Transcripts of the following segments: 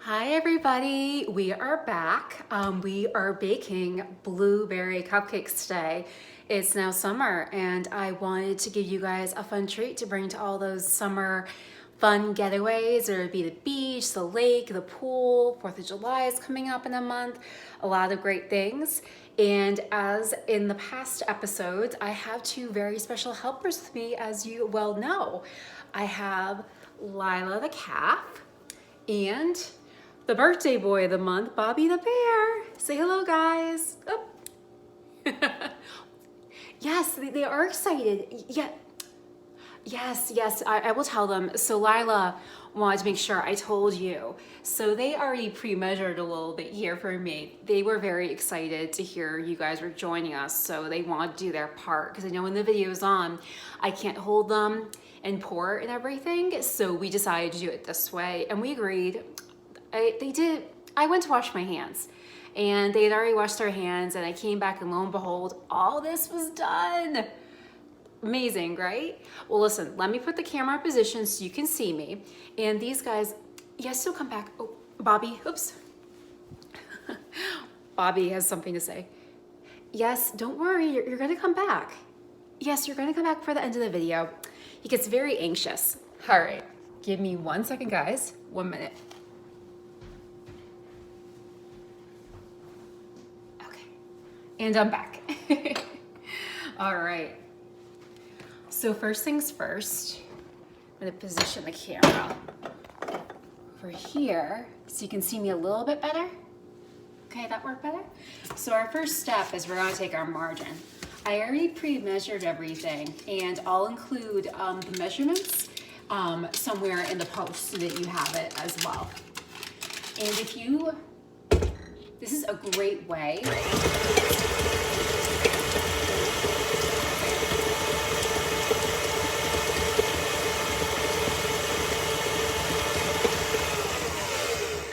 Hi everybody, we are back. We are baking blueberry cupcakes today. It's now summer and I wanted to give you guys a fun treat to bring to all those summer fun getaways. It would be the beach, the lake, the pool. 4th of July is coming up in a month. A lot of great things. And as in the past episodes, I have two very special helpers with me, as you well know. I have Lila the calf and the birthday boy of the month, Bobby the bear. Say hello, guys. Oh. Yes, they are excited. Yeah. Yes, I will tell them. So Lila wanted to make sure I told you. So they already pre-measured a little bit here for me. They were very excited to hear you guys were joining us. So they want to do their part because I know when the video is on, I can't hold them and pour and everything. So we decided to do it this way and we agreed. I went to wash my hands and they had already washed their hands and I came back and lo and behold, all this was done. Amazing, right? Well, listen, let me put the camera in position so you can see me. And these guys, yes, they'll come back. Oh, Bobby, oops. Bobby has something to say. Yes, don't worry, you're gonna come back. Yes, you're gonna come back for the end of the video. He gets very anxious. All right, give me 1 second, guys. 1 minute. And I'm back. All right. So first things first, I'm gonna position the camera over here so you can see me a little bit better. Okay, that work better? So our first step is we're gonna take our margin. I already pre-measured everything and I'll include the measurements somewhere in the post so that you have it as well. And if you, this is a great way.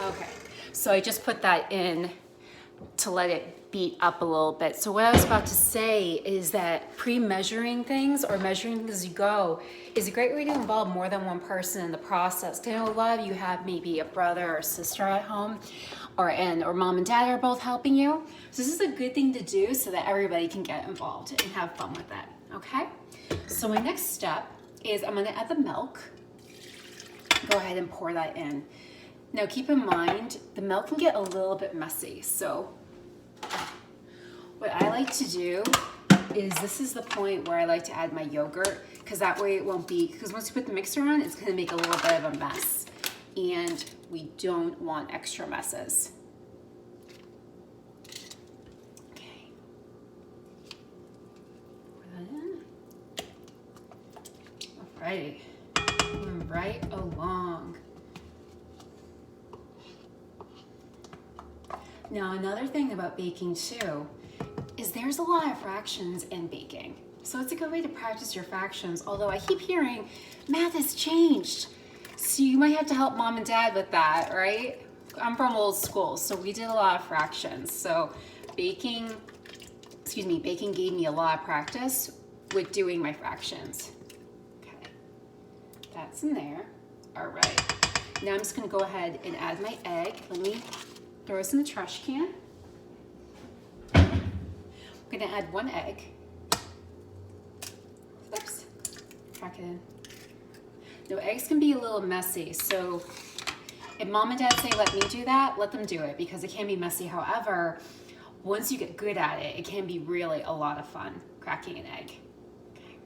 Okay, so I just put that in to let it beat up a little bit. So what I was about to say is that pre-measuring things or measuring things as you go is a great way to involve more than one person in the process. I know a lot of you have maybe a brother or sister at home or mom and dad are both helping you. So this is a good thing to do so that everybody can get involved and have fun with that, okay? So my next step is I'm gonna add the milk. Go ahead and pour that in. Now keep in mind, the milk can get a little bit messy. So what I like to do is this is the point where I like to add my yogurt because that way it won't be, because once you put the mixer on, it's gonna make a little bit of a mess. And we don't want extra messes. Okay. Pour that in. All right. Moving right along. Now, another thing about baking too is there's a lot of fractions in baking. So it's a good way to practice your fractions, although I keep hearing math has changed. So you might have to help mom and dad with that, right? I'm from old school, so we did a lot of fractions. So baking gave me a lot of practice with doing my fractions. Okay, that's in there. All right, now I'm just gonna go ahead and add my egg. Let me throw this in the trash can. I'm gonna add 1 egg. Oops, crack it in. Now eggs can be a little messy, so if mom and dad say let me do that, let them do it because it can be messy. However, once you get good at it, it can be really a lot of fun cracking an egg. Okay.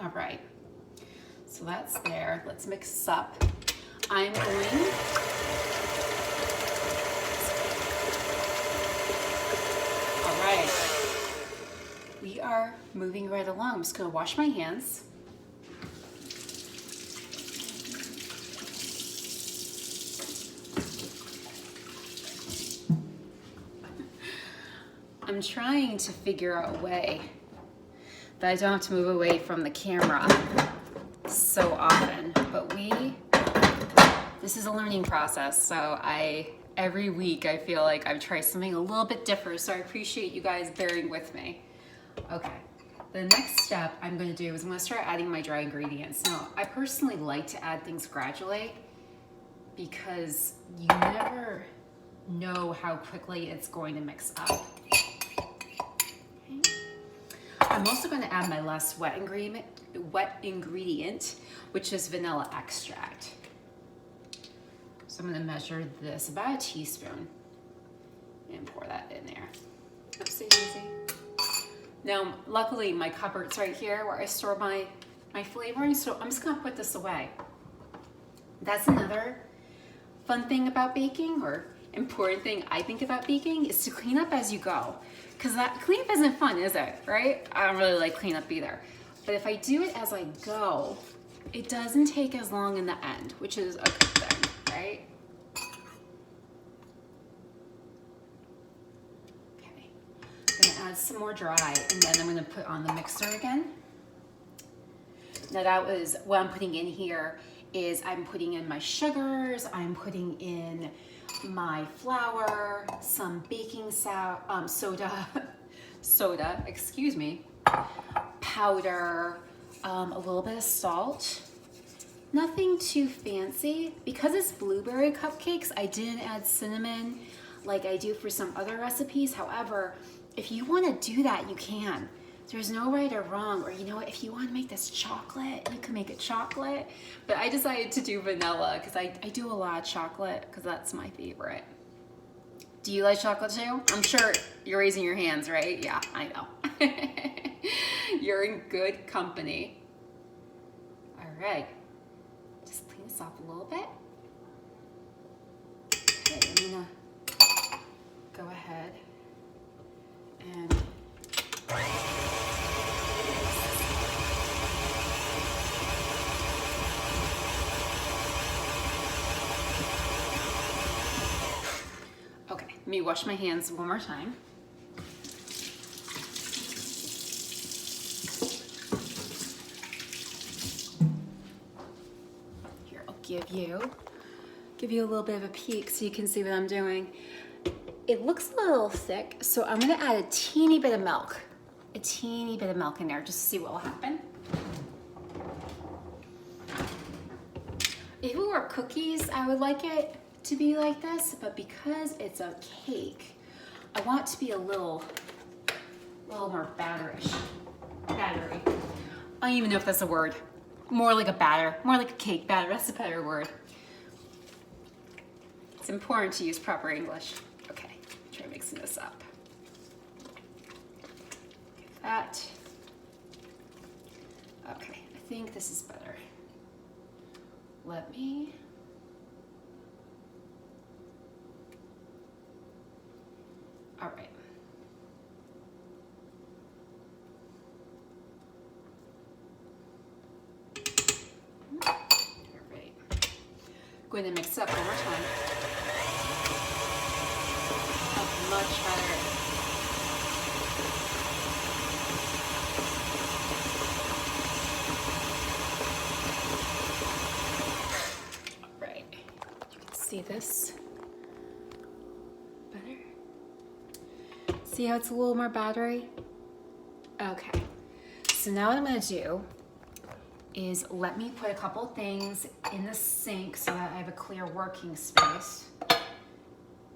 All right, so that's there. Let's mix this up. I'm going we are moving right along. I'm just gonna wash my hands. I'm trying to figure out a way that I don't have to move away from the camera so often, but this is a learning process, so every week I feel like I've tried something a little bit different, so I appreciate you guys bearing with me. Okay, the next step I'm gonna do is I'm gonna start adding my dry ingredients. Now, I personally like to add things gradually, because you never know how quickly it's going to mix up. Okay. I'm also going to add my last wet ingredient, which is vanilla extract. So I'm going to measure this, about a teaspoon, and pour that in there. Oopsie daisy. Now, luckily my cupboard's right here where I store my flavoring, so I'm just going to put this away. That's another fun thing about baking, or important thing I think about baking, is to clean up as you go. Because that cleanup isn't fun, is it? Right? I don't really like cleanup either. But if I do it as I go, it doesn't take as long in the end, which is a good thing, right? Okay. I'm gonna add some more dry, and then I'm gonna put on the mixer again. Now that was what I'm putting in here. Is I'm putting in my sugars, I'm putting in my flour, some baking soda, excuse me, powder, a little bit of salt. Nothing too fancy. Because it's blueberry cupcakes, I didn't add cinnamon like I do for some other recipes. However, if you want to do that, you can. There's no right or wrong, or you know what, if you want to make this chocolate, you can make it chocolate. But I decided to do vanilla because I do a lot of chocolate because that's my favorite. Do you like chocolate too? I'm sure you're raising your hands, right? Yeah, I know. You're in good company. All right, just clean this up a little bit. Okay, I'm gonna go ahead and let me wash my hands one more time. Here, I'll give you a little bit of a peek so you can see what I'm doing. It looks a little thick, so I'm gonna add a teeny bit of milk. A teeny bit of milk in there just to see what will happen. If it were cookies, I would like it to be like this, but because it's a cake, I want it to be a little more batterish. Battery. I don't even know if that's a word. More like a batter, more like a cake batter. That's a better word. It's important to use proper English. Okay, try mixing this up. Like that. Okay, I think this is better. Let me. All right. All right. Going to mix up one more time. Oh, much better. All right. You can see this better. See how it's a little more battery? Okay, so now what I'm gonna do is let me put a couple things in the sink so that I have a clear working space.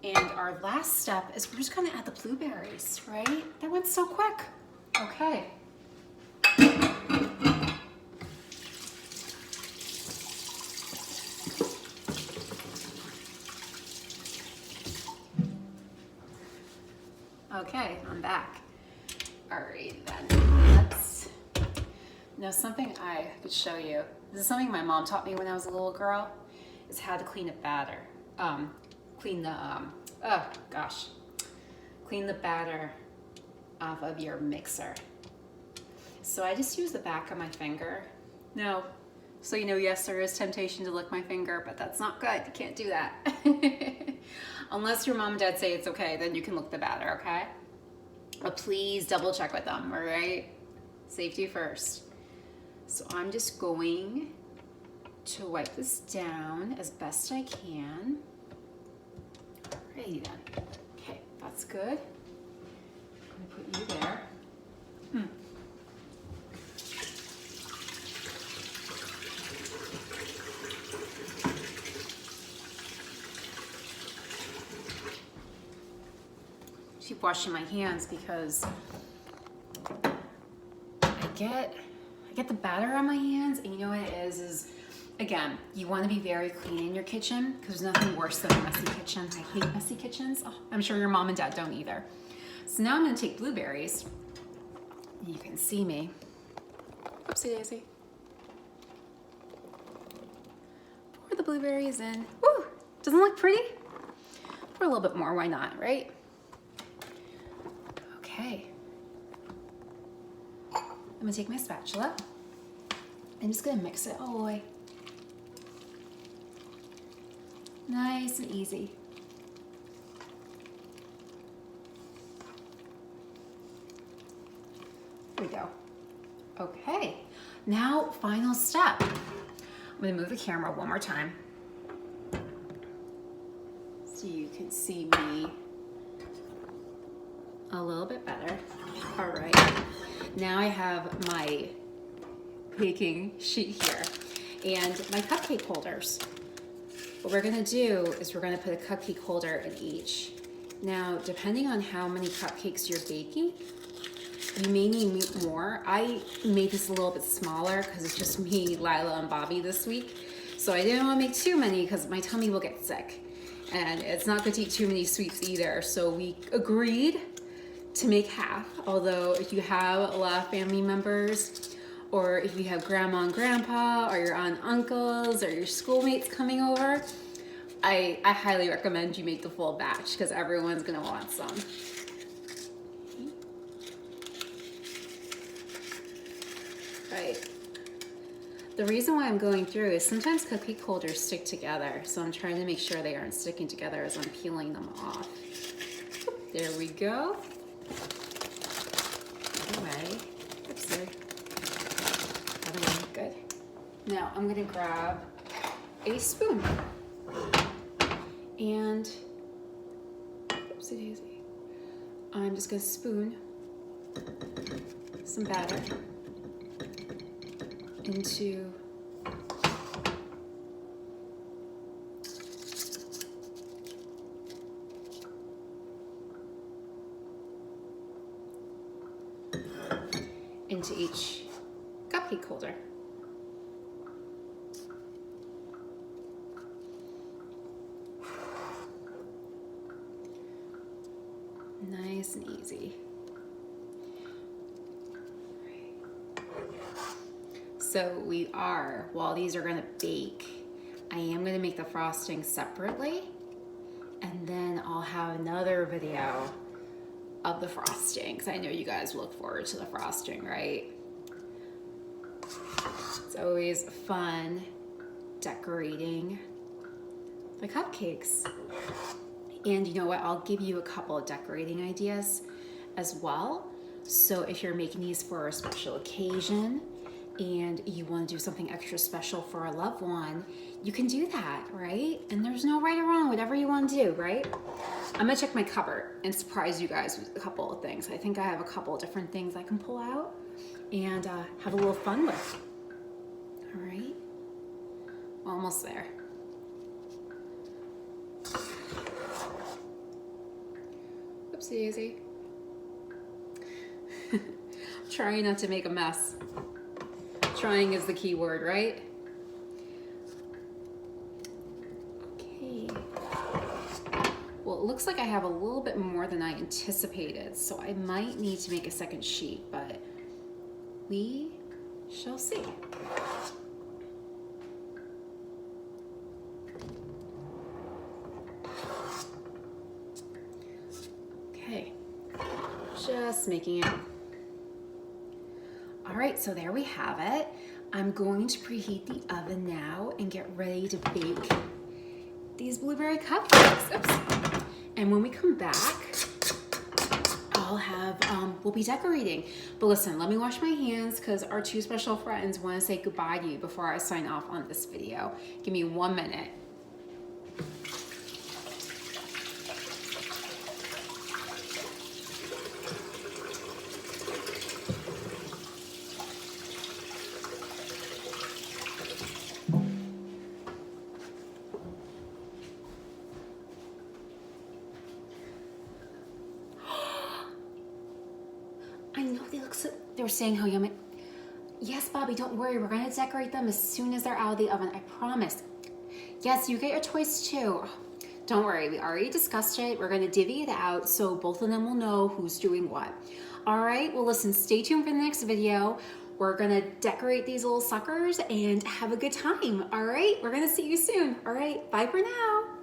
And our last step is we're just gonna add the blueberries, right? That went so quick. Okay. Okay, I'm back. All right, then let's, now something I could show you. This is something my mom taught me when I was a little girl, is how to clean a batter. Clean the batter off of your mixer. So I just use the back of my finger. Now, so you know, yes, there is temptation to lick my finger, but that's not good. You can't do that. Unless your mom and dad say it's okay, then you can lick the batter, okay? But please double check with them, all right? Safety first. So I'm just going to wipe this down as best I can. Alrighty then. Okay, that's good. I'm gonna put you there. keep washing my hands because I get the batter on my hands, and you know what it is again, you want to be very clean in your kitchen because there's nothing worse than a messy kitchen. I hate messy kitchens. Oh, I'm sure your mom and dad don't either. So now I'm going to take blueberries. You can see me. Oopsie daisy. Pour the blueberries in. Woo! Doesn't it look pretty? Pour a little bit more, why not, right? Okay. I'm gonna take my spatula. I'm just gonna mix it all the way. Nice and easy. There we go. Okay, now final step. I'm gonna move the camera one more time so you can see me a little bit better. All right, now I have my baking sheet here and my cupcake holders. What we're gonna do is we're gonna put a cupcake holder in each. Now, depending on how many cupcakes you're baking, you may need more. I made this a little bit smaller because it's just me, Lila, and Bobby this week. So I didn't want to make too many because my tummy will get sick. And it's not good to eat too many sweets either. So we agreed to make half. Although if you have a lot of family members, or if you have grandma and grandpa, or your aunt and uncles, or your schoolmates coming over, I highly recommend you make the full batch because everyone's gonna want some. Right. The reason why I'm going through is sometimes cupcake holders stick together, so I'm trying to make sure they aren't sticking together as I'm peeling them off. There we go. Other way. Oops, sorry. Other way, good. Now I'm gonna grab a spoon and, oopsie daisy. I'm just gonna spoon some batter into each cupcake holder. Nice and easy. So we are, while these are gonna bake, I am gonna make the frosting separately, and then I'll have another video of the frosting, because I know you guys look forward to the frosting, right? It's always fun decorating the cupcakes. And you know what, I'll give you a couple of decorating ideas as well. So if you're making these for a special occasion, and you want to do something extra special for a loved one, you can do that, right? And there's no right or wrong, whatever you want to do, right? I'm gonna check my cupboard and surprise you guys with a couple of things. I think I have a couple of different things I can pull out and have a little fun with. All right, almost there. Oopsie daisy. Trying not to make a mess. Trying is the key word, right? Okay. Well, it looks like I have a little bit more than I anticipated, so I might need to make a second sheet, but we shall see. Okay, just making it. All right, so there we have it. I'm going to preheat the oven now and get ready to bake these blueberry cupcakes. Oops. And when we come back, I'll have, we'll be decorating. But listen, let me wash my hands because our two special friends want to say goodbye to you before I sign off on this video. Give me 1 minute. they were saying how yummy. Yes, Bobby, don't worry. We're gonna decorate them as soon as they're out of the oven. I promise. Yes, you get your toys too. Don't worry, we already discussed it. We're gonna divvy it out so both of them will know who's doing what. All right, well listen, stay tuned for the next video. We're gonna decorate these little suckers and have a good time. All right, we're gonna see you soon. All right, bye for now.